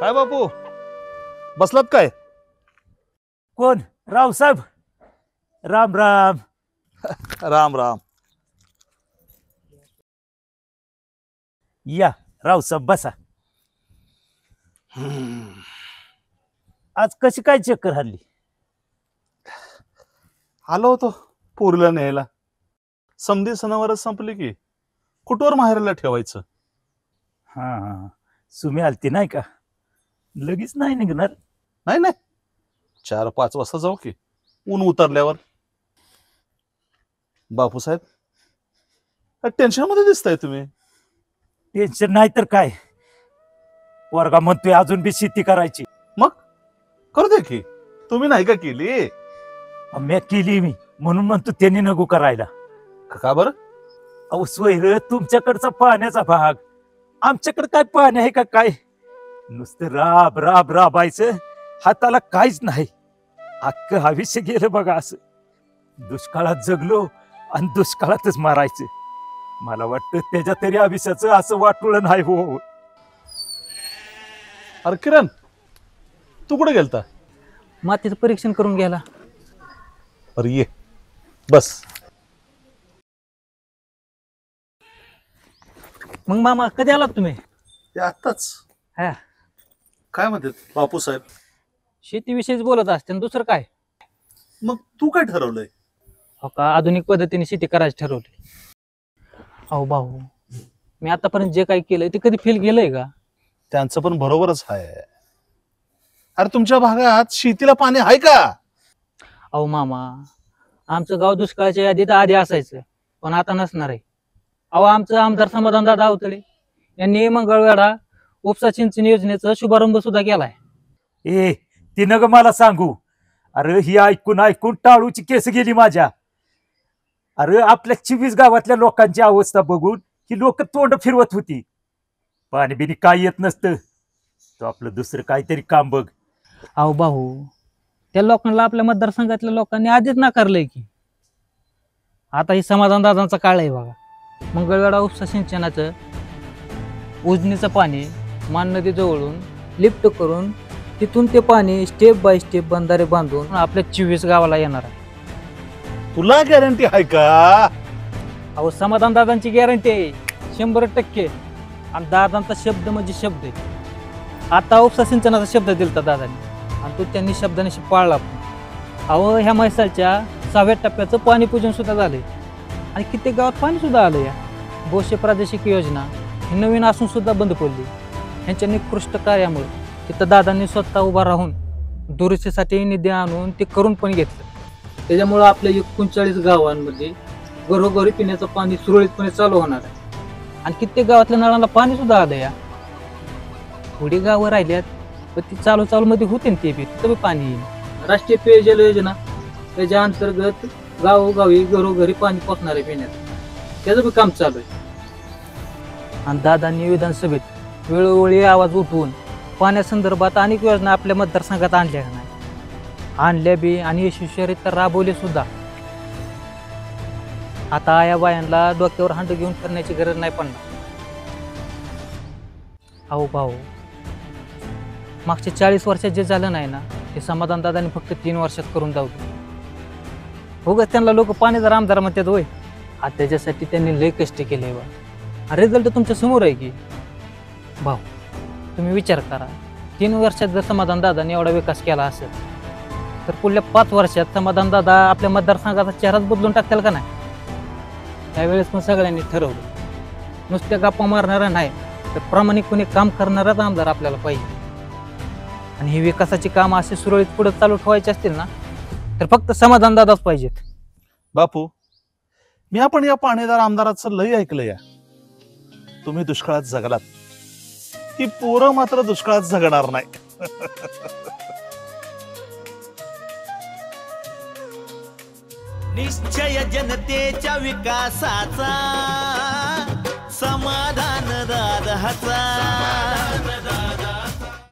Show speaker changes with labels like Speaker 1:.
Speaker 1: काय बापू बसलात काय?
Speaker 2: कोण? रावसाहेब. राम राम.
Speaker 1: राम राम.
Speaker 2: या रावसाहेब बसा. आज कशी काय चक्कर हल्ली?
Speaker 1: आलो होतो पोरीला न्यायला. समधी सणावरच संपली की कुठवर माहेराला ठेवायचं.
Speaker 2: हा सुमी आलती नाही का? लगेच नाही निघणार?
Speaker 1: नाही नाही 4-5 वाजता जाऊ की ऊन उतरल्यावर. बापूसाहेब टेन्शन मध्ये दिसताय तुम्ही.
Speaker 2: टेन्शन नाही तर काय. पोरगा म्हणतोय अजून बी शेती करायची.
Speaker 1: मग करू दे की. तुम्ही नाही का केली?
Speaker 2: मी केली मी म्हणून म्हणतो त्यांनी नको करायला.
Speaker 1: का बरं?
Speaker 2: अहो सोयर तुमच्याकडचा पाण्याचा भाग, आमच्याकडे काय पाणी आहे का काय? नुसतं राब राब राबायचं, हाताला काहीच नाही. अख्खं आयुष्य गेलं बघा असं. दुष्काळात जगलो आणि दुष्काळातच मारायचं. मला वाटतं त्याच्या तरी आयुष्याचं असं वाटलं नाही हो.
Speaker 1: अरे किरण तू कुठे गेलता?
Speaker 3: मातीचं परीक्षण करून गेला.
Speaker 1: अरे ये बस.
Speaker 3: मग मामा कधी आलात तुम्ही?
Speaker 1: ते आत्ताच.
Speaker 3: हा
Speaker 1: काय म्हणतात बापूसाहेब?
Speaker 3: शेतीविषयीच बोलत असते ना, दुसरं काय?
Speaker 1: मग तू काय ठरवलंय?
Speaker 3: हो का, आधुनिक पद्धतीने शेती करायची ठरवली. अहो भाऊ, मी आतापर्यंत जे काही केलंय ते कधी फेल गेलंय का?
Speaker 1: त्यांचं पण बरोबरच आहे. अरे तुमच्या भागात शेतीला पाणी आहे का?
Speaker 3: अहो मामा, आमचं गाव दुष्काळाच्या यादीत आधी असायचं, पण आता नसणार आहे. अहो आमचं आमदार समाधानदादा अवतळे यांनी मंगळवेढा उपसा सिंचन योजनेचा शुभारंभ सुद्धा केलाय.
Speaker 2: ए ती नग मला सांगू. अरे ही ऐकून ऐकून टाळूची केस गेली माझ्या. अरे आपल्या 24 गावातल्या लोकांची अवस्था बघून ही लोक तोंड फिरवत होती. पाणी बिनी काय येत नसतं, तो आपलं दुसरं काहीतरी काम बघ.
Speaker 3: अहो भाऊ, त्या लोकांना आपल्या मतदारसंघातल्या लोकांनी आधीच नाकारलंय की. आता ही समाधानदादांचा काळ आहे बघा. मंगळवेढा उपसा सिंचनाचं उजनीचं पाणी मान नदी जवळून लिफ्ट करून तिथून ते पाणी स्टेप बाय स्टेप बंधारे बांधून आपल्या 24 गावाला येणार आहे.
Speaker 1: तुला गॅरंटी आहे का?
Speaker 3: अहो समाधानदादांची गॅरंटी आहे 100%. आणि दादांचा शब्द म्हणजे शब्द आहे. आता उपसा सिंचनाचा शब्द दिलता दादांनी आणि तो त्यांनी शब्दानिशी पाळला. अहो ह्या म्हैसाळच्या 6व्या टप्प्याचं पाणी पूजन सुद्धा झालंय आणि कित्येक गावात पाणी सुद्धा आलं. या बोशे प्रादेशिक योजना ही नवीन असून सुद्धा बंद पडली. ह्यांच्या निकृष्ट कार्यामुळे तिथं दादांनी स्वतः उभा राहून दुरुस्तीसाठी निधी आणून ते करून पण घेतलं. त्याच्यामुळं आपल्या 39 गावांमध्ये घरोघरी पिण्याचं पाणी सुरळीतपणे चालू होणार आहे आणि कित्येक गावातल्या नळाला पाणी सुद्धा आलं. या थोडी गावं राहिल्यात पण ती चालू मध्ये होते ते बी, तिथं बी पाणी येईल. राष्ट्रीय पेयजल योजना त्याच्या अंतर्गत गावोगावी घरोघरी पाणी पोचणार आहे पिण्याचं, त्याचं बी काम चालू आहे. आणि दादांनी विधानसभेत वेळोवेळी आवाज उठवून पाण्यासंदर्भात अनेक योजना आपल्या मतदारसंघात आणल्या नाही, आणल्या बी आणि यशस्वीरित्या राबवले सुद्धा. आता आया बायांना डोक्यावर हांड घेऊन करण्याची गरज नाही पडणार. अहो भाऊ, मागच्या 40 वर्षात जे झालं नाही ना ते समाधानदादांनी फक्त 3 वर्षात करून जाऊ. उगाच त्यांना लोक पाण्याचा आमदार म्हणतात होय. आता त्याच्यासाठी त्यांनी लय कष्ट केले बा. रिझल्ट तुमच्या समोर आहे की. भाऊ तुम्ही विचार करा, 3 वर्षात जर समाधानदादांनी एवढा विकास केला असेल तर पुढल्या 5 वर्षात समाधानदादा आपल्या मतदारसंघाचा चेहराच बदलून टाकतील का नाही? त्यावेळेस पण सगळ्यांनी ठरवलं नुसत्या गप्पा मारणारा नाही तर प्रामाणिकपणे काम करणाराच आमदार आपल्याला पाहिजे. आणि ही विकासाची कामं अशी सुरळीत पुढे चालू ठेवायची असतील ना तर फक्त समाधानदादाच पाहिजेत.
Speaker 1: बापू, मी आपण या पाणीदार आमदाराचं लय ऐकलं. या तुम्ही दुष्काळात जगलात, ही पोरं मात्र दुष्काळात जगणार नाही.
Speaker 4: निश्चय जनतेच्या विकासाचा समाधान दादाचा.